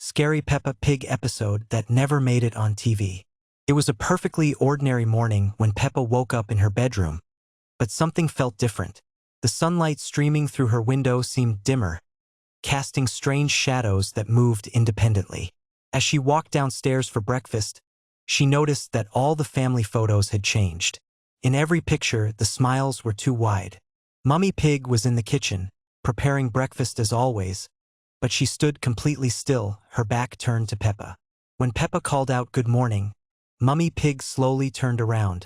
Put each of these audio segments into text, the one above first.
scary Peppa Pig episode that never made it on TV. It was a perfectly ordinary morning when Peppa woke up in her bedroom, but something felt different. The sunlight streaming through her window seemed dimmer, casting strange shadows that moved independently. As she walked downstairs for breakfast, she noticed that all the family photos had changed. In every picture, the smiles were too wide. Mummy Pig was in the kitchen, preparing breakfast as always, but she stood completely still, her back turned to Peppa. When Peppa called out "Good morning," Mummy Pig slowly turned around,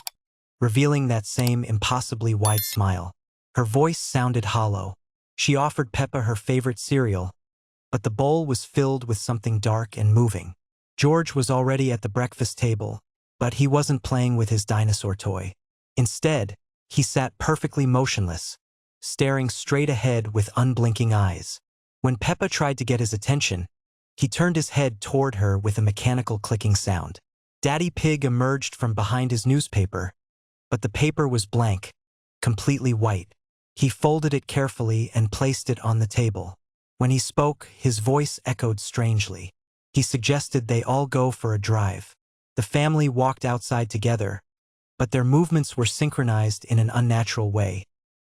revealing that same impossibly wide smile. Her voice sounded hollow. She offered Peppa her favorite cereal, but the bowl was filled with something dark and moving. George was already at the breakfast table, but he wasn't playing with his dinosaur toy. Instead, he sat perfectly motionless, staring straight ahead with unblinking eyes. When Peppa tried to get his attention, he turned his head toward her with a mechanical clicking sound. Daddy Pig emerged from behind his newspaper, but the paper was blank, completely white. He folded it carefully and placed it on the table. When he spoke, his voice echoed strangely. He suggested they all go for a drive. The family walked outside together, but their movements were synchronized in an unnatural way,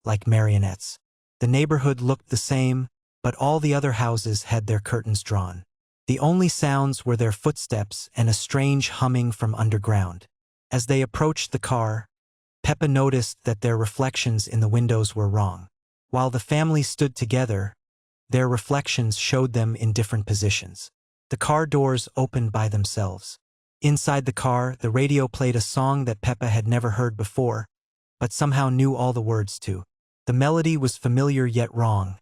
like marionettes. The neighborhood looked the same, but all the other houses had their curtains drawn. The only sounds were their footsteps and a strange humming from underground. As they approached the car, Peppa noticed that their reflections in the windows were wrong. While the family stood together, their reflections showed them in different positions. The car doors opened by themselves. Inside the car, the radio played a song that Peppa had never heard before, but somehow knew all the words to. The melody was familiar yet wrong,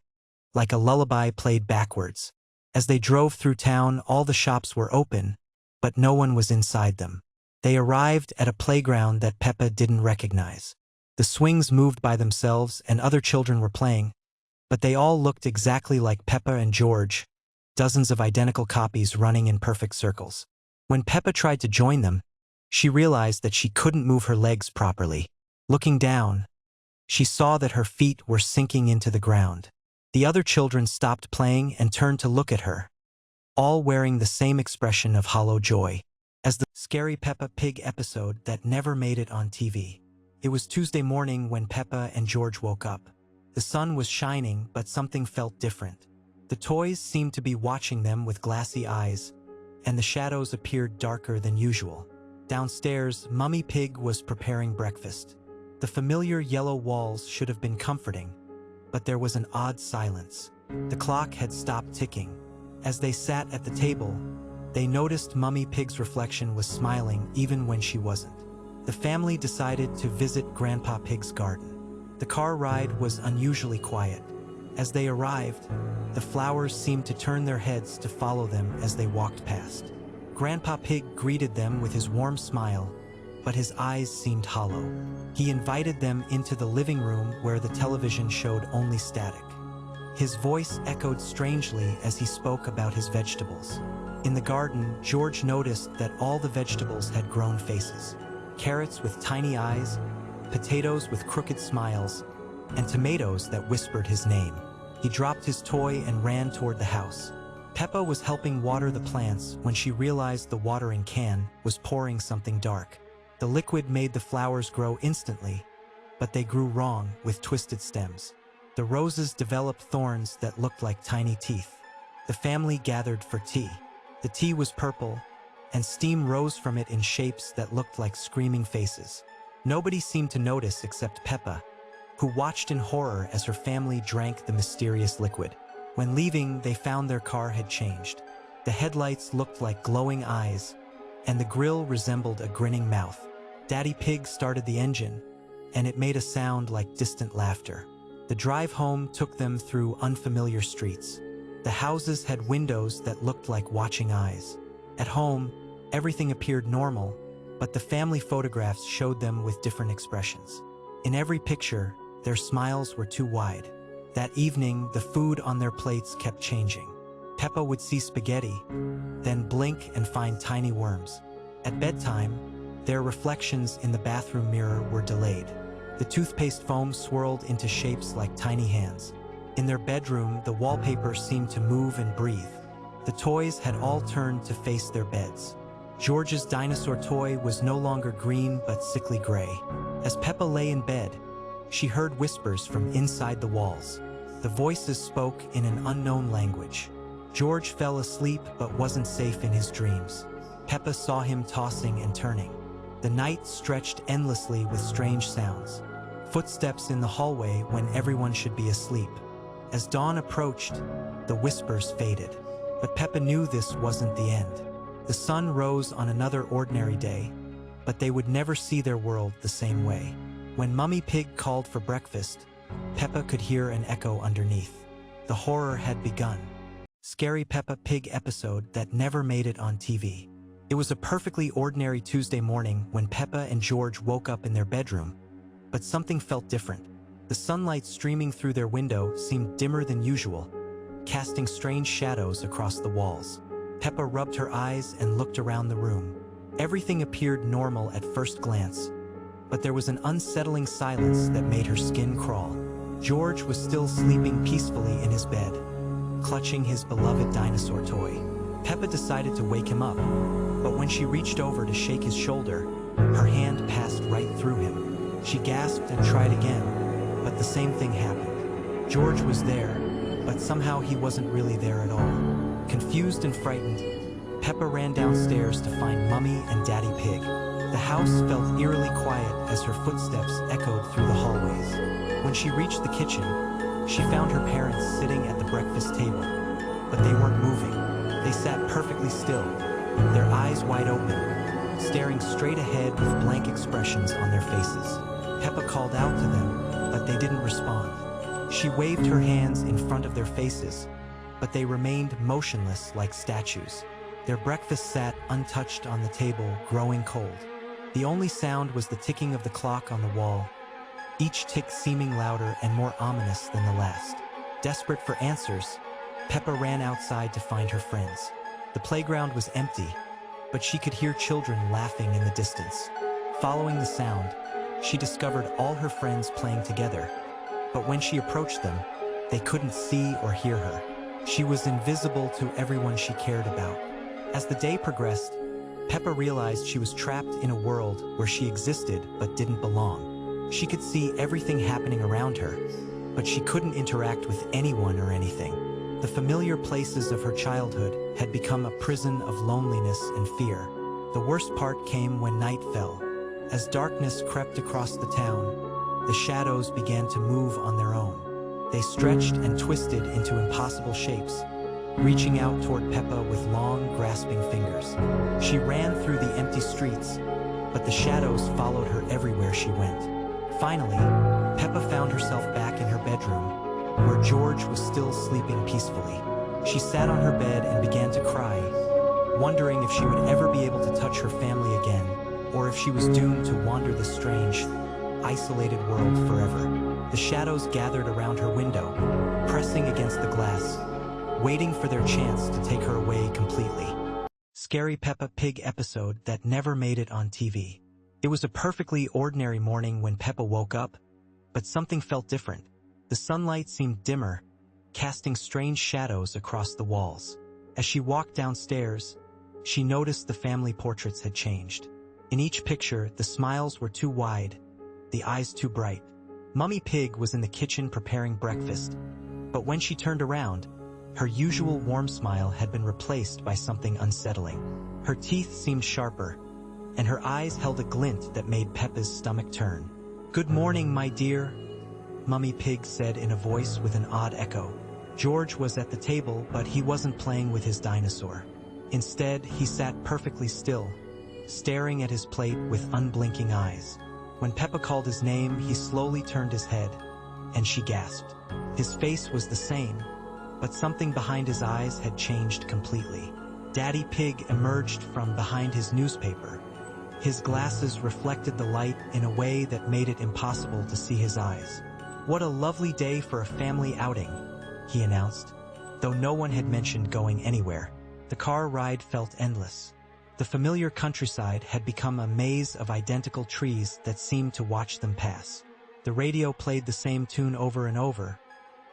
like a lullaby played backwards. As they drove through town, all the shops were open, but no one was inside them. They arrived at a playground that Peppa didn't recognize. The swings moved by themselves and other children were playing, but they all looked exactly like Peppa and George, dozens of identical copies running in perfect circles. When Peppa tried to join them, she realized that she couldn't move her legs properly. Looking down, she saw that her feet were sinking into the ground. The other children stopped playing and turned to look at her, all wearing the same expression of hollow joy. As the scary Peppa Pig episode that never made it on TV. It was Tuesday morning when Peppa and George woke up. The sun was shining, but something felt different. The toys seemed to be watching them with glassy eyes, and the shadows appeared darker than usual. Downstairs, Mummy Pig was preparing breakfast. The familiar yellow walls should have been comforting, but there was an odd silence. The clock had stopped ticking. As they sat at the table, they noticed Mummy Pig's reflection was smiling even when she wasn't. The family decided to visit Grandpa Pig's garden. The car ride was unusually quiet. As they arrived, the flowers seemed to turn their heads to follow them as they walked past. Grandpa Pig greeted them with his warm smile, but his eyes seemed hollow. He invited them into the living room where the television showed only static. His voice echoed strangely as he spoke about his vegetables. In the garden, George noticed that all the vegetables had grown faces. Carrots with tiny eyes, potatoes with crooked smiles, and tomatoes that whispered his name. He dropped his toy and ran toward the house. Peppa was helping water the plants when she realized the watering can was pouring something dark. The liquid made the flowers grow instantly, but they grew wrong with twisted stems. The roses developed thorns that looked like tiny teeth. The family gathered for tea. The tea was purple, and steam rose from it in shapes that looked like screaming faces. Nobody seemed to notice except Peppa, who watched in horror as her family drank the mysterious liquid. When leaving, they found their car had changed. The headlights looked like glowing eyes, and the grille resembled a grinning mouth. Daddy Pig started the engine, and it made a sound like distant laughter. The drive home took them through unfamiliar streets. The houses had windows that looked like watching eyes. At home, everything appeared normal, but the family photographs showed them with different expressions. In every picture, their smiles were too wide. That evening, the food on their plates kept changing. Peppa would see spaghetti, then blink and find tiny worms. At bedtime, their reflections in the bathroom mirror were delayed. The toothpaste foam swirled into shapes like tiny hands. In their bedroom, the wallpaper seemed to move and breathe. The toys had all turned to face their beds. George's dinosaur toy was no longer green but sickly gray. As Peppa lay in bed, she heard whispers from inside the walls. The voices spoke in an unknown language. George fell asleep but wasn't safe in his dreams. Peppa saw him tossing and turning. The night stretched endlessly with strange sounds. Footsteps in the hallway when everyone should be asleep. As dawn approached, the whispers faded. But Peppa knew this wasn't the end. The sun rose on another ordinary day, but they would never see their world the same way. When Mummy Pig called for breakfast, Peppa could hear an echo underneath. The horror had begun. Scary Peppa Pig episode that never made it on TV. It was a perfectly ordinary Tuesday morning when Peppa and George woke up in their bedroom, but something felt different. The sunlight streaming through their window seemed dimmer than usual, casting strange shadows across the walls. Peppa rubbed her eyes and looked around the room. Everything appeared normal at first glance, but there was an unsettling silence that made her skin crawl. George was still sleeping peacefully in his bed, clutching his beloved dinosaur toy. Peppa decided to wake him up, but when she reached over to shake his shoulder, her hand passed right through him. She gasped and tried again, but the same thing happened. George was there, but somehow he wasn't really there at all. Confused and frightened, Peppa ran downstairs to find Mummy and Daddy Pig. The house felt eerily quiet as her footsteps echoed through the hallways. When she reached the kitchen, she found her parents sitting at the breakfast table, but they weren't moving. They sat perfectly still, their eyes wide open, staring straight ahead with blank expressions on their faces. Peppa called out to them, but they didn't respond. She waved her hands in front of their faces, but they remained motionless like statues. Their breakfast sat untouched on the table, growing cold. The only sound was the ticking of the clock on the wall, each tick seeming louder and more ominous than the last. Desperate for answers, Peppa ran outside to find her friends. The playground was empty, but she could hear children laughing in the distance. Following the sound, she discovered all her friends playing together, but when she approached them, they couldn't see or hear her. She was invisible to everyone she cared about. As the day progressed, Peppa realized she was trapped in a world where she existed but didn't belong. She could see everything happening around her, but she couldn't interact with anyone or anything. The familiar places of her childhood had become a prison of loneliness and fear. The worst part came when night fell. As darkness crept across the town, the shadows began to move on their own. They stretched and twisted into impossible shapes, reaching out toward Peppa with long, grasping fingers. She ran through the empty streets, but the shadows followed her everywhere she went. Finally, Peppa found herself back in her bedroom, where George was still sleeping peacefully. She sat on her bed and began to cry, wondering if she would ever be able to touch her family again, or if she was doomed to wander this strange, isolated world forever. The shadows gathered around her window, pressing against the glass, waiting for their chance to take her away completely. Scary Peppa Pig episode that never made it on TV. It was a perfectly ordinary morning when Peppa woke up, but something felt different. The sunlight seemed dimmer, casting strange shadows across the walls. As she walked downstairs, she noticed the family portraits had changed. In each picture, the smiles were too wide, the eyes too bright. Mummy Pig was in the kitchen preparing breakfast, but when she turned around, her usual warm smile had been replaced by something unsettling. Her teeth seemed sharper, and her eyes held a glint that made Peppa's stomach turn. "Good morning, my dear," Mummy Pig said in a voice with an odd echo. George was at the table, but he wasn't playing with his dinosaur. Instead, he sat perfectly still, staring at his plate with unblinking eyes. When Peppa called his name, he slowly turned his head, and she gasped. His face was the same, but something behind his eyes had changed completely. Daddy Pig emerged from behind his newspaper. His glasses reflected the light in a way that made it impossible to see his eyes. "What a lovely day for a family outing," he announced, though no one had mentioned going anywhere. The car ride felt endless. The familiar countryside had become a maze of identical trees that seemed to watch them pass. The radio played the same tune over and over,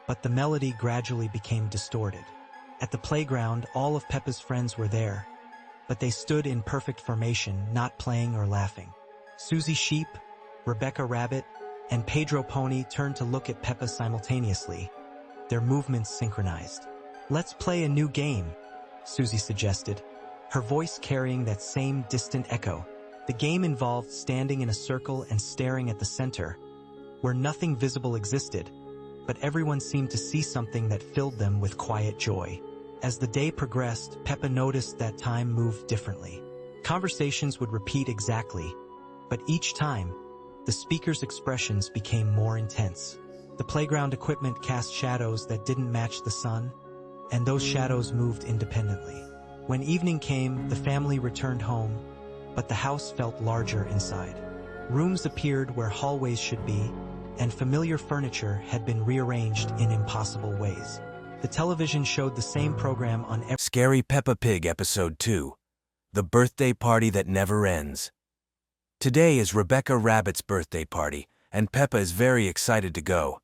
but the melody gradually became distorted. At the playground, all of Peppa's friends were there, but they stood in perfect formation, not playing or laughing. Susie Sheep, Rebecca Rabbit, and Pedro Pony turned to look at Peppa simultaneously, their movements synchronized. "Let's play a new game," Susie suggested, her voice carrying that same distant echo. The game involved standing in a circle and staring at the center, where nothing visible existed, but everyone seemed to see something that filled them with quiet joy. As the day progressed, Peppa noticed that time moved differently. Conversations would repeat exactly, but each time, the speaker's expressions became more intense. The playground equipment cast shadows that didn't match the sun, and those shadows moved independently. When evening came, the family returned home, but the house felt larger inside. Rooms appeared where hallways should be, and familiar furniture had been rearranged in impossible ways. The television showed the same program on every— Scary Peppa Pig Episode 2, The Birthday Party That Never Ends. Today is Rebecca Rabbit's birthday party, and Peppa is very excited to go.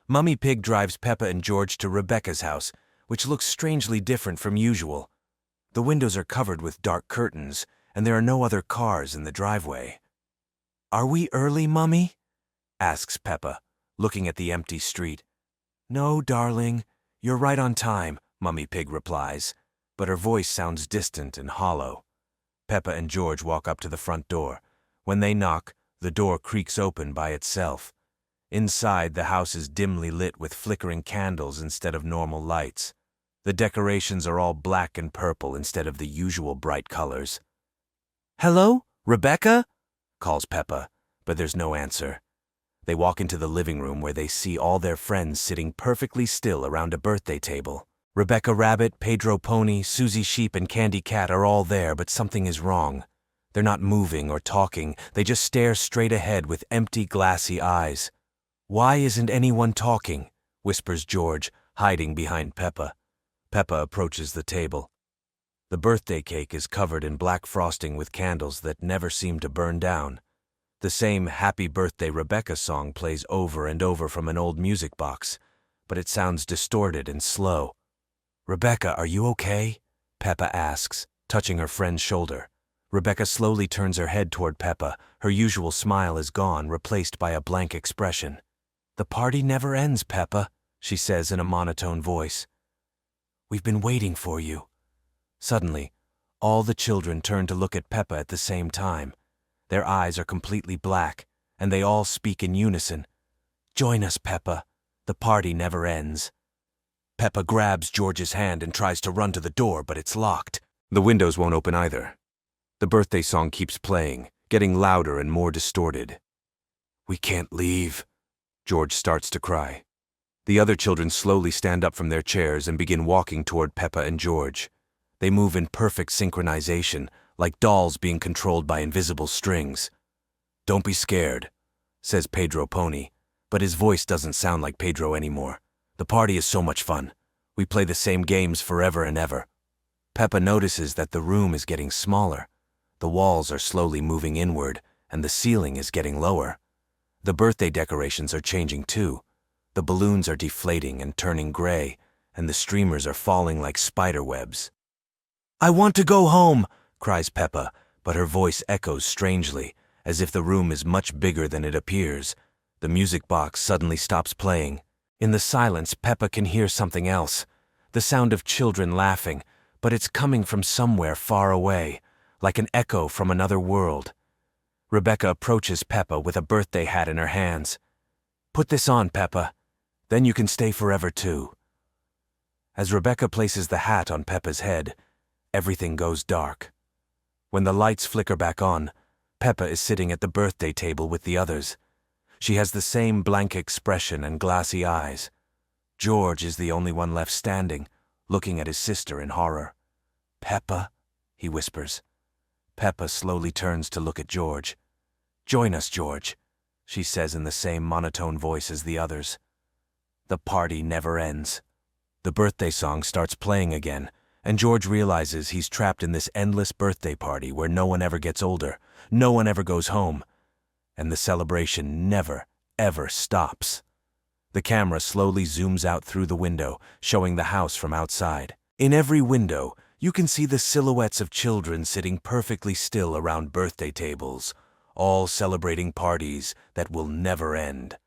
Mummy Pig drives Peppa and George to Rebecca's house, which looks strangely different from usual. The windows are covered with dark curtains, and there are no other cars in the driveway. "Are we early, Mummy?" asks Peppa, looking at the empty street. "No, darling, you're right on time," Mummy Pig replies, but her voice sounds distant and hollow. Peppa and George walk up to the front door. When they knock, the door creaks open by itself. Inside, the house is dimly lit with flickering candles instead of normal lights. The decorations are all black and purple instead of the usual bright colors. "Hello, Rebecca?" calls Peppa, but there's no answer. They walk into the living room where they see all their friends sitting perfectly still around a birthday table. Rebecca Rabbit, Pedro Pony, Susie Sheep, and Candy Cat are all there, but something is wrong. They're not moving or talking, they just stare straight ahead with empty, glassy eyes. "Why isn't anyone talking?" whispers George, hiding behind Peppa. Peppa approaches the table. The birthday cake is covered in black frosting with candles that never seem to burn down. The same Happy Birthday Rebecca song plays over and over from an old music box, but it sounds distorted and slow. "Rebecca, are you okay?" Peppa asks, touching her friend's shoulder. Rebecca slowly turns her head toward Peppa. Her usual smile is gone, replaced by a blank expression. "The party never ends, Peppa," she says in a monotone voice. "We've been waiting for you." Suddenly, all the children turn to look at Peppa at the same time. Their eyes are completely black, and they all speak in unison. "Join us, Peppa. The party never ends." Peppa grabs George's hand and tries to run to the door, but it's locked. The windows won't open either. The birthday song keeps playing, getting louder and more distorted. "We can't leave." George starts to cry. The other children slowly stand up from their chairs and begin walking toward Peppa and George. They move in perfect synchronization, like dolls being controlled by invisible strings. "Don't be scared," says Pedro Pony, but his voice doesn't sound like Pedro anymore. "The party is so much fun. We play the same games forever and ever." Peppa notices that the room is getting smaller. The walls are slowly moving inward, and the ceiling is getting lower. The birthday decorations are changing too. The balloons are deflating and turning gray, and the streamers are falling like spider webs. "I want to go home," cries Peppa, but her voice echoes strangely, as if the room is much bigger than it appears. The music box suddenly stops playing. In the silence, Peppa can hear something else, the sound of children laughing, but it's coming from somewhere far away, like an echo from another world. Rebecca approaches Peppa with a birthday hat in her hands. "Put this on, Peppa. Then you can stay forever too." As Rebecca places the hat on Peppa's head, everything goes dark. When the lights flicker back on, Peppa is sitting at the birthday table with the others. She has the same blank expression and glassy eyes. George is the only one left standing, looking at his sister in horror. "Peppa," he whispers. Peppa slowly turns to look at George. "Join us, George," she says in the same monotone voice as the others. The party never ends. The birthday song starts playing again, and George realizes he's trapped in this endless birthday party where no one ever gets older, no one ever goes home, and the celebration never, ever stops. The camera slowly zooms out through the window, showing the house from outside. In every window, you can see the silhouettes of children sitting perfectly still around birthday tables, all celebrating parties that will never end.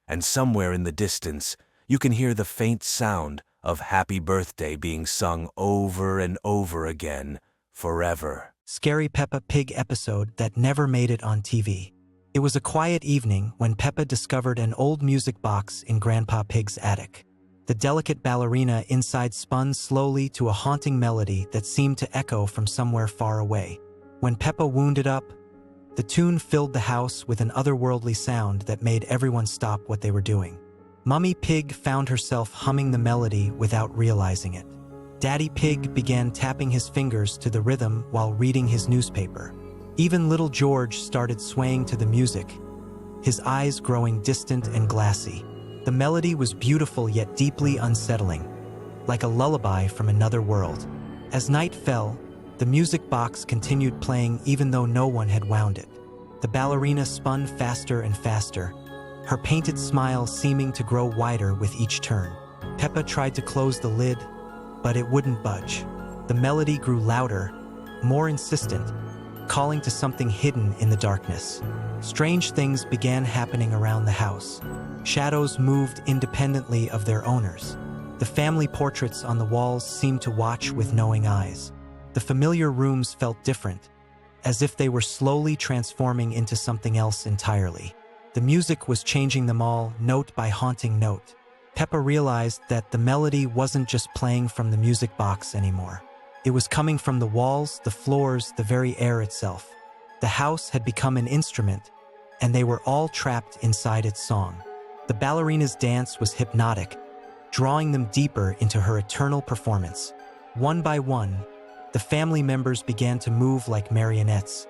And somewhere in the distance, you can hear the faint sound of Happy Birthday being sung over and over again, forever. Scary Peppa Pig episode that never made it on TV. It was a quiet evening when Peppa discovered an old music box in Grandpa Pig's attic. The delicate ballerina inside spun slowly to a haunting melody that seemed to echo from somewhere far away. When Peppa wound it up, the tune filled the house with an otherworldly sound that made everyone stop what they were doing. Mummy Pig found herself humming the melody without realizing it. Daddy Pig began tapping his fingers to the rhythm while reading his newspaper. Even little George started swaying to the music, his eyes growing distant and glassy. The melody was beautiful yet deeply unsettling, like a lullaby from another world. As night fell, the music box continued playing even though no one had wound it. The ballerina spun faster and faster, her painted smile seeming to grow wider with each turn. Peppa tried to close the lid, but it wouldn't budge. The melody grew louder, more insistent, calling to something hidden in the darkness. Strange things began happening around the house. Shadows moved independently of their owners. The family portraits on the walls seemed to watch with knowing eyes. The familiar rooms felt different, as if they were slowly transforming into something else entirely. The music was changing them all, note by haunting note. Peppa realized that the melody wasn't just playing from the music box anymore. It was coming from the walls, the floors, the very air itself. The house had become an instrument, and they were all trapped inside its song. The ballerina's dance was hypnotic, drawing them deeper into her eternal performance. One by one, the family members began to move like marionettes,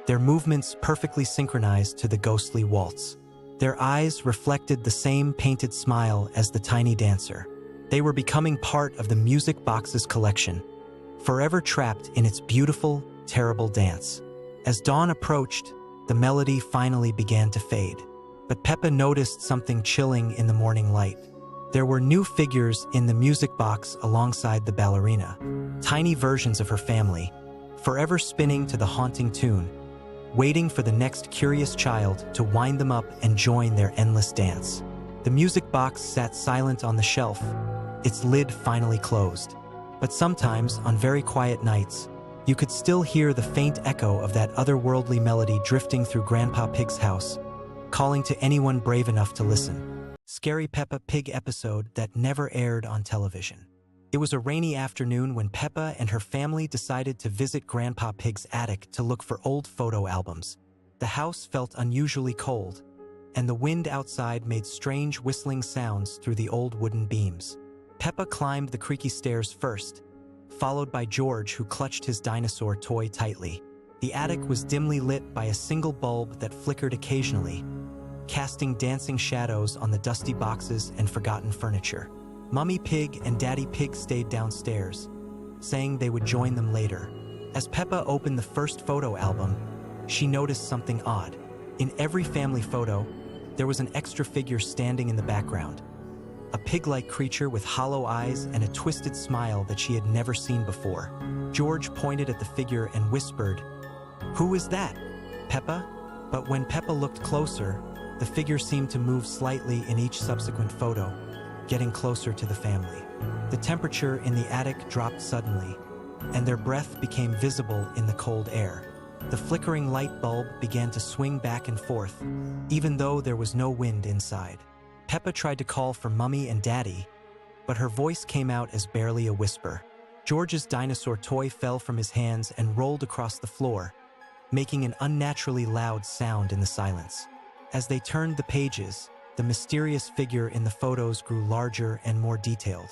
their movements perfectly synchronized to the ghostly waltz. Their eyes reflected the same painted smile as the tiny dancer. They were becoming part of the music box's collection, forever trapped in its beautiful, terrible dance. As dawn approached, the melody finally began to fade. But Peppa noticed something chilling in the morning light. There were new figures in the music box alongside the ballerina, tiny versions of her family, forever spinning to the haunting tune, waiting for the next curious child to wind them up and join their endless dance. The music box sat silent on the shelf, its lid finally closed. But sometimes, on very quiet nights, you could still hear the faint echo of that otherworldly melody drifting through Grandpa Pig's house, calling to anyone brave enough to listen. Scary Peppa Pig episode that never aired on television. It was a rainy afternoon when Peppa and her family decided to visit Grandpa Pig's attic to look for old photo albums. The house felt unusually cold, and the wind outside made strange whistling sounds through the old wooden beams. Peppa climbed the creaky stairs first, followed by George, who clutched his dinosaur toy tightly. The attic was dimly lit by a single bulb that flickered occasionally, casting dancing shadows on the dusty boxes and forgotten furniture. Mummy Pig and Daddy Pig stayed downstairs, saying they would join them later. As Peppa opened the first photo album, she noticed something odd. In every family photo, there was an extra figure standing in the background, a pig-like creature with hollow eyes and a twisted smile that she had never seen before. George pointed at the figure and whispered, "Who is that, Peppa?" But when Peppa looked closer, the figure seemed to move slightly in each subsequent photo, getting closer to the family. The temperature in the attic dropped suddenly, and their breath became visible in the cold air. The flickering light bulb began to swing back and forth, even though there was no wind inside. Peppa tried to call for Mummy and Daddy, but her voice came out as barely a whisper. George's dinosaur toy fell from his hands and rolled across the floor, making an unnaturally loud sound in the silence. As they turned the pages, the mysterious figure in the photos grew larger and more detailed.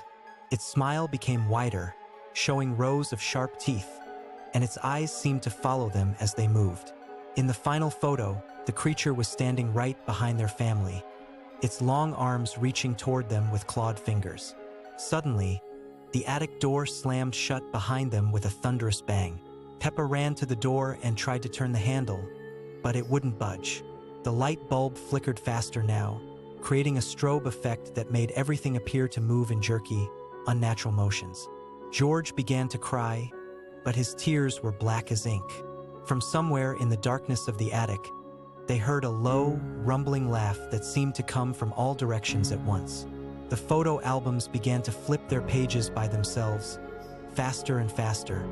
Its smile became wider, showing rows of sharp teeth, and its eyes seemed to follow them as they moved. In the final photo, the creature was standing right behind their family, its long arms reaching toward them with clawed fingers. Suddenly, the attic door slammed shut behind them with a thunderous bang. Peppa ran to the door and tried to turn the handle, but it wouldn't budge. The light bulb flickered faster now, creating a strobe effect that made everything appear to move in jerky, unnatural motions. George began to cry, but his tears were black as ink. From somewhere in the darkness of the attic, they heard a low, rumbling laugh that seemed to come from all directions at once. The photo albums began to flip their pages by themselves, faster and faster,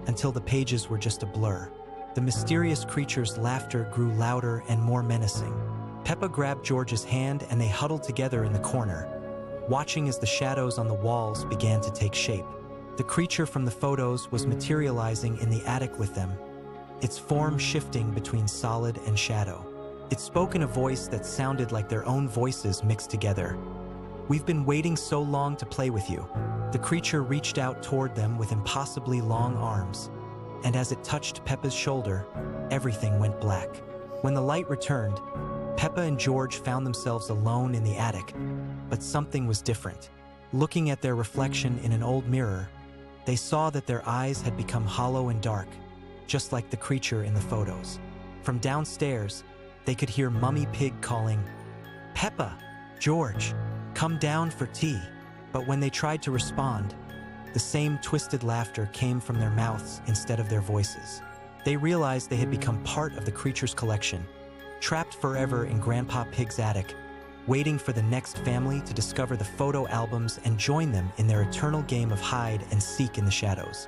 until the pages were just a blur. The mysterious creature's laughter grew louder and more menacing. Peppa grabbed George's hand and they huddled together in the corner, watching as the shadows on the walls began to take shape. The creature from the photos was materializing in the attic with them, its form shifting between solid and shadow. It spoke in a voice that sounded like their own voices mixed together. "We've been waiting so long to play with you." The creature reached out toward them with impossibly long arms, and as it touched Peppa's shoulder, everything went black. When the light returned, Peppa and George found themselves alone in the attic, but something was different. Looking at their reflection in an old mirror, they saw that their eyes had become hollow and dark, just like the creature in the photos. From downstairs, they could hear Mummy Pig calling, "Peppa, George, come down for tea." But when they tried to respond, the same twisted laughter came from their mouths instead of their voices. They realized they had become part of the creature's collection, trapped forever in Grandpa Pig's attic, waiting for the next family to discover the photo albums and join them in their eternal game of hide and seek in the shadows.